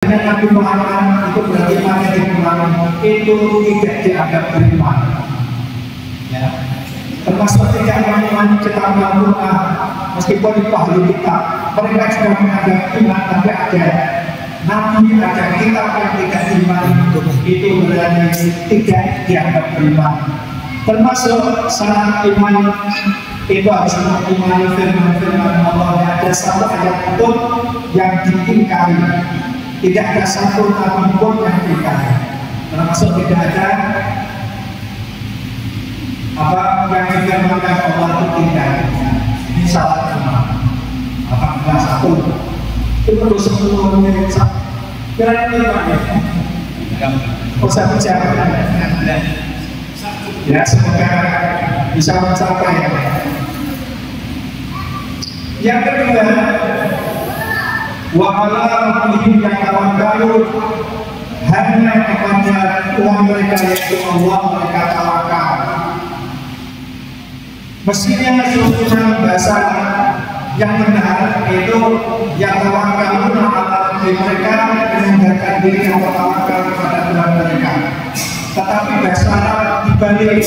Dengan Nabi Muhammad itu berarti Nabi Muhammad itu tidak dianggap beriman. Ya. Termasuk tidak mengimani kitab Al-Quran, meskipun itu ahli kitab, mereka juga menganggap iman, tapi ada Nabi, ada kitab yang tidak iman, itu berarti tidak dianggap beriman. Termasuk syarat iman itu harus mengimani firman-firman Allah. Ada satu ayat pun yang diingkari, tidak ada satu nabi pun yang diingkari. Termasuk tidak ada apa yang difirmankan Allah itu tidak. Ini syarat iman. Apakah satu? Itu perlu 10 menit. Kira-kira usah bicara. Ya, semoga bisa mencapai. Yang kedua, wa ala rabbihim yatawakkalun, hanya kepada Tuhan mereka yaitu Allah mereka tawakal. Mestinya sesungguhnya bahasa yang benar itu yatawakkalun ala rabbihim, mereka menghendakkan diri atau tawakal kepada Tuhan mereka. Tetapi bahasa dibalik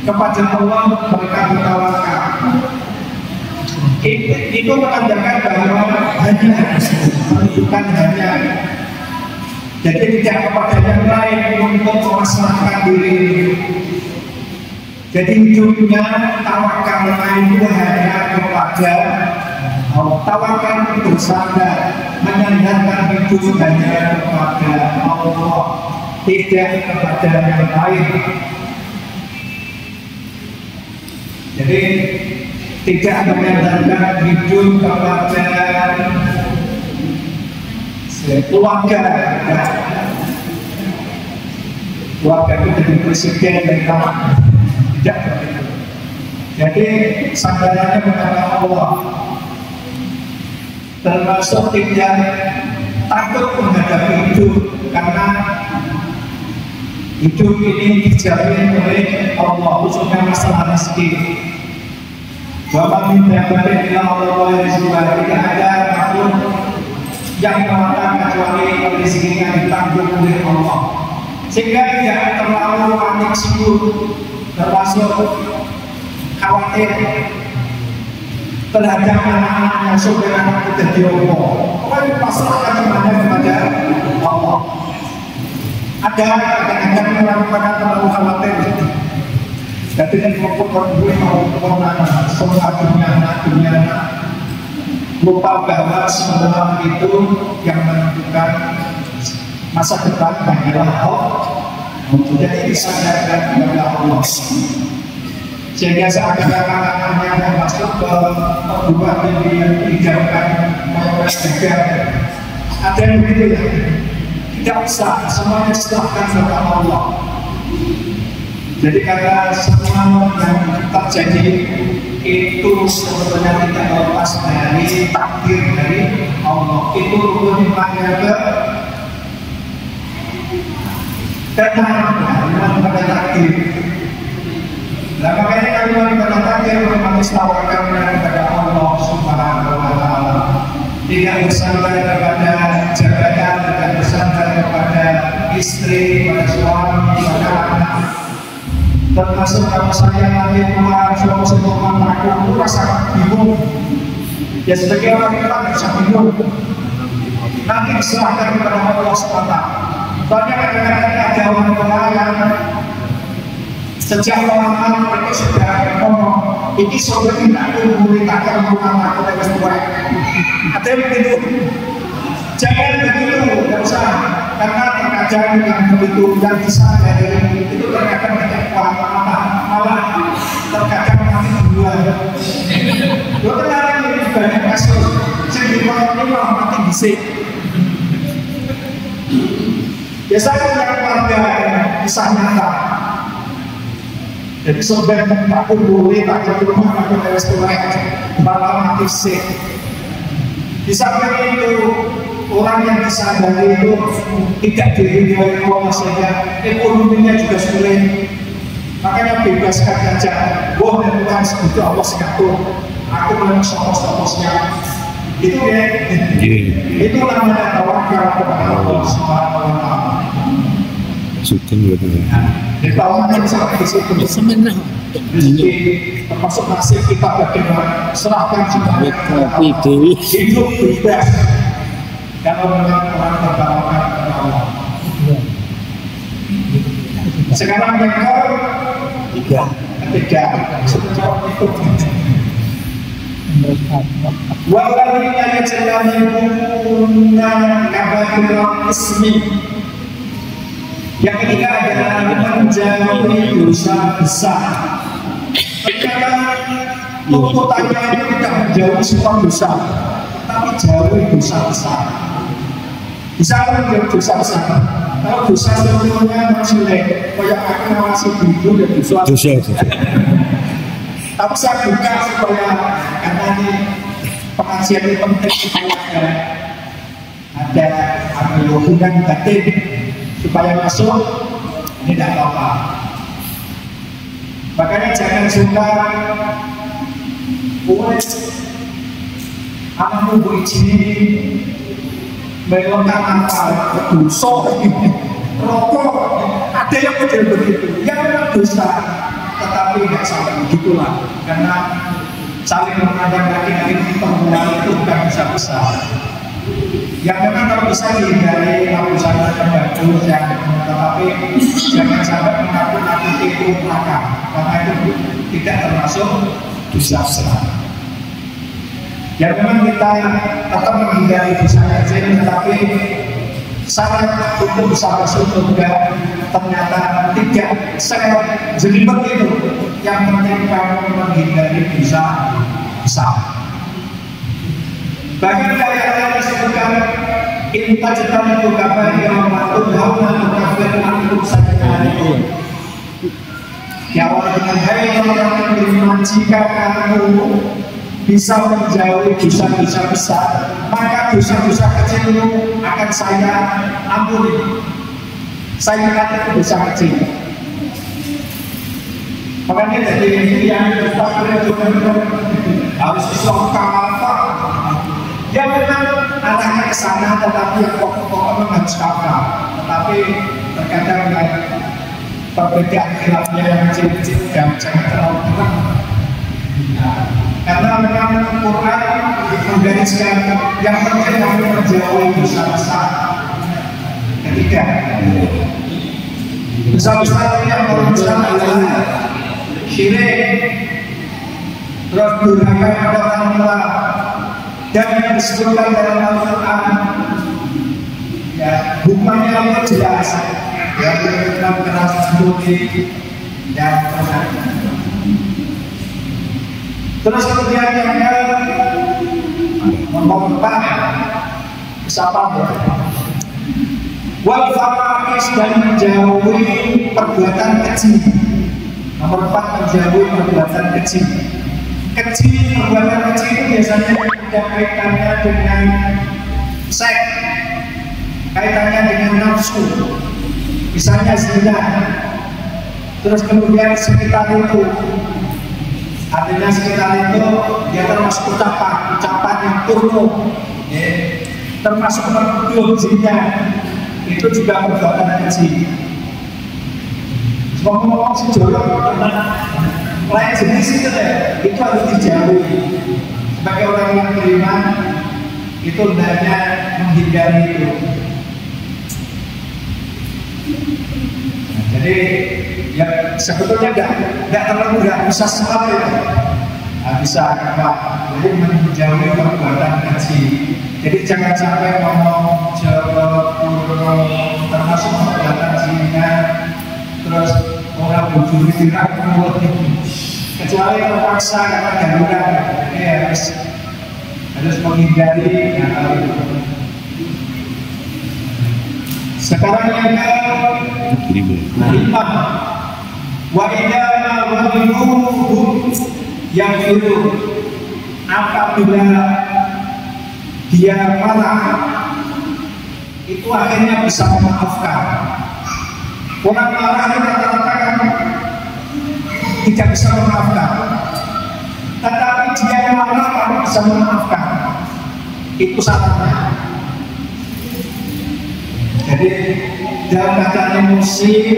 kepada Allah mereka bertawakal. Itu menandakan bahwa hanya menunjukkan hanya, jadi tidak kepada yang lain untuk memasrahkan diri. Jadi hidupnya tawakal itu hanya kepada Allah. Tawakal bersandar menyandarkan hidup hanya kepada Allah, tidak kepada yang lain. Jadi tidak menyandarkan hidup kepada keluarga. Keluarga itu jadi presiden dari kawan. Tidak begitu. Jadi sandarannya kepada Allah. Termasuk tidak takut menghadapi hidup, karena hidup ini dijamin oleh Allah, khususnya masalah rezeki. Bahwa minta balik ila Allah Subhanahu, tidak ada makhluk yang mengatakan kecuali rezekinya ditanggung oleh Allah, sehingga tidak terlalu panik sibuk, termasuk khawatir terhadap anak-anak yang sudah anak kita diomong. Orang pasrahkan semuanya kepada Allah. Ada kadang-kadang orang terlalu khawatir. Jadi yang mengkumpulkan gue mau semua dunia lupa bahwa semua itu yang menentukan masa depan adalah Allah. Jadi disadarkan kepada Allah, sehingga saat anak-anaknya yang masuk ke kabupaten dijauhkan juga ada yang begitu ya. Tidak usah, semuanya serahkan kepada Allah. Jadi karena semua yang terjadi itu sebetulnya tidak lepas dari takdir dari Allah. Itu rukun imannya karena iman pada takdir. Nah, makanya kalau iman pada takdir memang tawakalnya kepada Allah Subhanahu wa Ta'ala. Tidak bersandar kepada jabatan, tidak bersandar kepada istri, pada suami, pada anak. Termasuk kalau saya nanti keluar suatu sebuah aku rasa bingung. Ya sebagai orang kita bisa bingung. Nanti diserahkan kepada Allah SWT. Banyak kadang-kadang ada orang tua yang sejak lama mereka sudah ngomong, ini sudah tidak memberitakan rumah aku dari tua. Ada yang begitu. Jangan begitu, tidak usah. Karena terkadang yang begitu yang disadari itu terkadang tidak kuat, malah terkadang nanti berdua. Lo kenapa ini banyak kasus jadi orang ini malah mati bisik. Biasanya yang keluarga kisah nyata. Jadi sebenarnya tak boleh tak jadi rumah aku dari sekolah malah mati bisik. Di samping itu orang yang disadari itu tidak diridhoi Allah, sehingga ekonominya juga sulit. Makanya bebaskan aja. Wah, dan Tuhan sebetulnya Allah mengatur. Aku memang sopos-soposnya. Itu ya. Itu namanya tawakal kepada Allah Subhanahu wa taala. Sudah mulai. Jadi tawakalnya sampai di situ. Sebenarnya termasuk nasib kita bagaimana serahkan semuanya kepada Allah. Hidup bebas kalau memang orang bertawakal kepada Allah. Sekarang mereka ketiga sejauh itu walladzina yajtanibuna kaba'iral ismi. Yang ketiga adalah menjauhi dosa besar. Ternyata tuntutannya itu tidak menjauhi semua dosa, tapi jauhi dosa besar. Bisa menjauhi dosa besar. Kalau dosa semuanya masih lek, kayak aku masih dulu dan dosa. Tapi saya buka supaya karena ini pengajian ini penting supaya ada hubungan batin supaya masuk ini tidak apa-apa. Makanya jangan suka anakmu berizin melakukan apa dosa rokok ada yang model begitu yang memang dosa tetapi nggak sampai begitulah karena saling memandang laki-laki perempuan itu bukan dosa besar. Yang memang kalau bisa dihindari lapisan terbagus yang tetapi jangan sampai menakut-nakuti itu belakang karena itu tidak termasuk dosa besar. Yang memang kita tetap menghindari dosa kecil tetapi syarat untuk bisa masuk surga ternyata tidak sejelimet itu. Yang penting kamu menghindari dosa besar. Bahkan ayat-ayat disebutkan intajatan itu kabar yang ma'udhauna kafir antum sajadanikum. Diawali dengan hai orang yang beriman, jika kamu bisa menjauhi dosa-dosa besar, maka dosa-dosa kecil akan saya ampuni. Saya katakan dosa kecil. Makanya dari yang bertakbir itu harus disokong apa? Ya memang arahnya ke sana, tetapi yang pokok-pokok memang harus kafah. Tetapi terkadang perbedaan khilafnya yang kecil-kecil jangan terlalu terang. Karena memang Quran menggariskan yang penting kamu menjauhi dosa besar. Ketiga, dosa besar yang paling besar adalah syirik, terus durhaka kepada orang tua, dan yang disebutkan dalam Al-Quran, ya hukumannya Allah jelas, ya dalam keras budi dan terus kemudian yang nomor 4 siapa wal fawahish dan menjauhi perbuatan kecil. Nomor 4 menjauhi perbuatan kecil. Perbuatan kecil itu biasanya ada kaitannya dengan seks, kaitannya dengan nafsu, misalnya zina. Terus kemudian sekitar itu, artinya sekitar itu dia termasuk ucapan yang turun, termasuk menuduh zina, itu juga perbuatan kecil. Ngomong-ngomong si jorok lain jenis itu deh, itu harus dijauhi. Sebagai orang yang beriman itu hendaknya menghindari itu. Nah, jadi ya sebetulnya nggak terlalu nggak bisa sekali, bisa apa? Jadi menjauhi perbuatan kecil. Jadi jangan sampai ngomong jorok, termasuk perbuatan zina, terus orang bujuri tidak mulut kecuali terpaksa karena darurat, ya harus menghindari hal itu. Sekarang yang kelima, wa idza ghadibuhum yang itu apabila dia marah itu akhirnya bisa memaafkan. Orang marah itu rata-rata kan tidak bisa memaafkan, tetapi dia yang marah kamu bisa memaafkan. itu salahnya. Jadi dalam keadaan emosi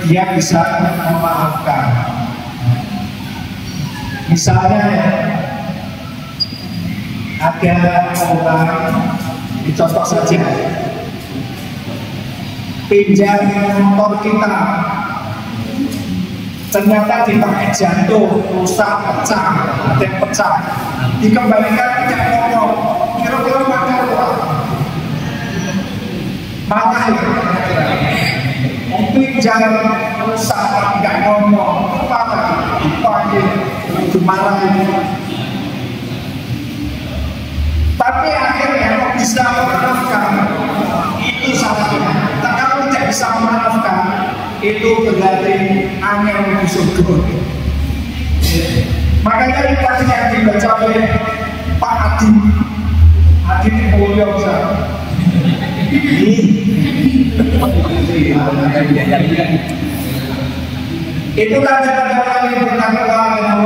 dia bisa memaafkan. Misalnya ya, ada orang, dicontoh saja, pinjam motor kita, ternyata dipakai jatuh, rusak, pecah, ada yang pecah, dikembalikan tidak ngomong, kira-kira pakai apa? Marah ya, pinjam rusak, nggak ngomong, apa? Dipanggil, dimarahin. Tapi akhirnya bisa memaafkan, itu salahnya. Tak kalau tidak bisa memaafkan, itu berarti angel di surga. Makanya tadi yang dibaca oleh Pak Adi Mulyo itu tanda-tanda orang yang bertakwa dan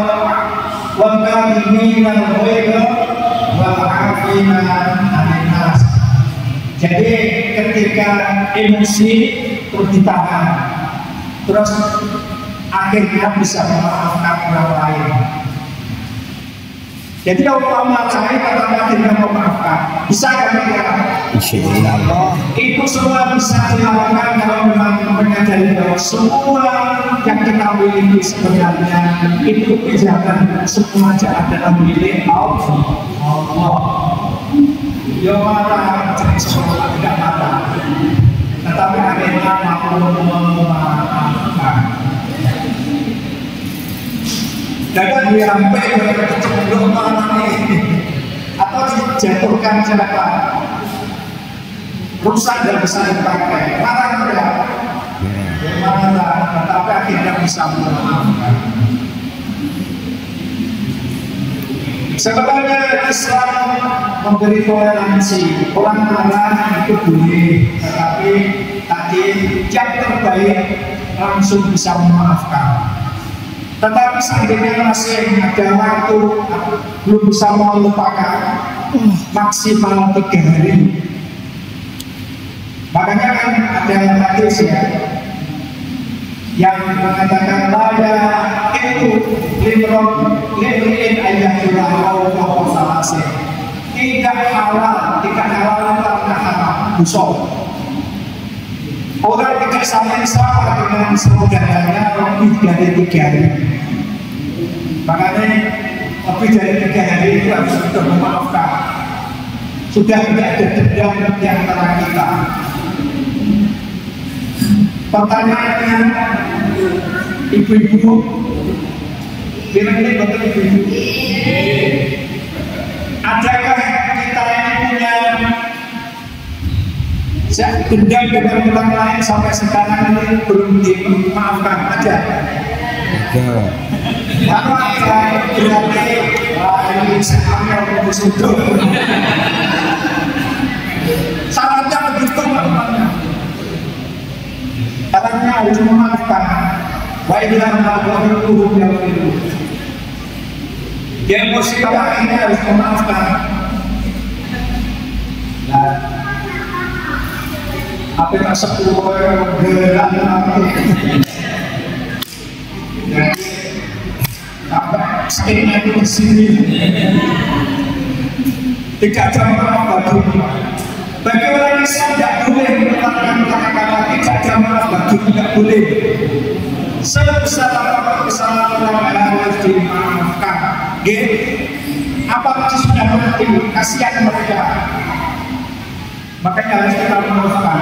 waqadimina al-ghaiba wa'afina 'anil nas. Jadi ketika emosi terus ditahan, terus akhirnya bisa memaafkan orang lain. Jadi kalau umpama saya katakan tidak memaafkan, bisa kan tidak? Insyaallah. Itu semua bisa dilakukan kalau memang menyadari bahwa semua yang kita miliki sebenarnya itu kejahatan semua adalah milik Allah. Ya marah, jadi semua tidak marah. Tetapi akhirnya mampu memaafkan. Jangan sampai kecenderungan mana ini atau dijatuhkan siapa, rusak dan bisa dipakai, marah tidak? Marah, tetapi akhirnya bisa memaafkan. Sebenarnya Islam memberi toleransi, orang marah itu boleh, tetapi tadi yang terbaik langsung bisa memaafkan. Tetapi seandainya masih ada waktu belum bisa melupakan, maksimal 3 hari. Makanya kan ada hadis ya yang mengatakan laya itu limrin ayyahilahu wa salase. Tidak halal karena haram, busuk. Orang tidak saling sama dengan saudaranya lebih dari 3 hari. Makanya lebih dari 3 hari itu harus sudah memaafkan. Sudah tidak ada dendam di antara kita. Pertanyaannya, ibu-ibu, kira-kira betul ibu-ibu, adakah kita yang punya dendam dengan orang lain sampai sekarang ini belum dimaafkan? Ada? Kalau ada, berarti ini sekarang yang sudah syaratnya begitu namanya. Syaratnya harus memaafkan. Baiklah ma'afuhu yang itu. Yang musibah ini harus memaafkan. Nah, apa yang sepuluh gerak sampai skena itu di sini 3 jam bagi orang Islam tidak boleh mengatakan kata-kata 3 jam bagi, tidak boleh. Sebesar apapun kesalahan orang harus dimaafkan. Apalagi sudah mati, kasihan mereka. Makanya harus kita memaafkan.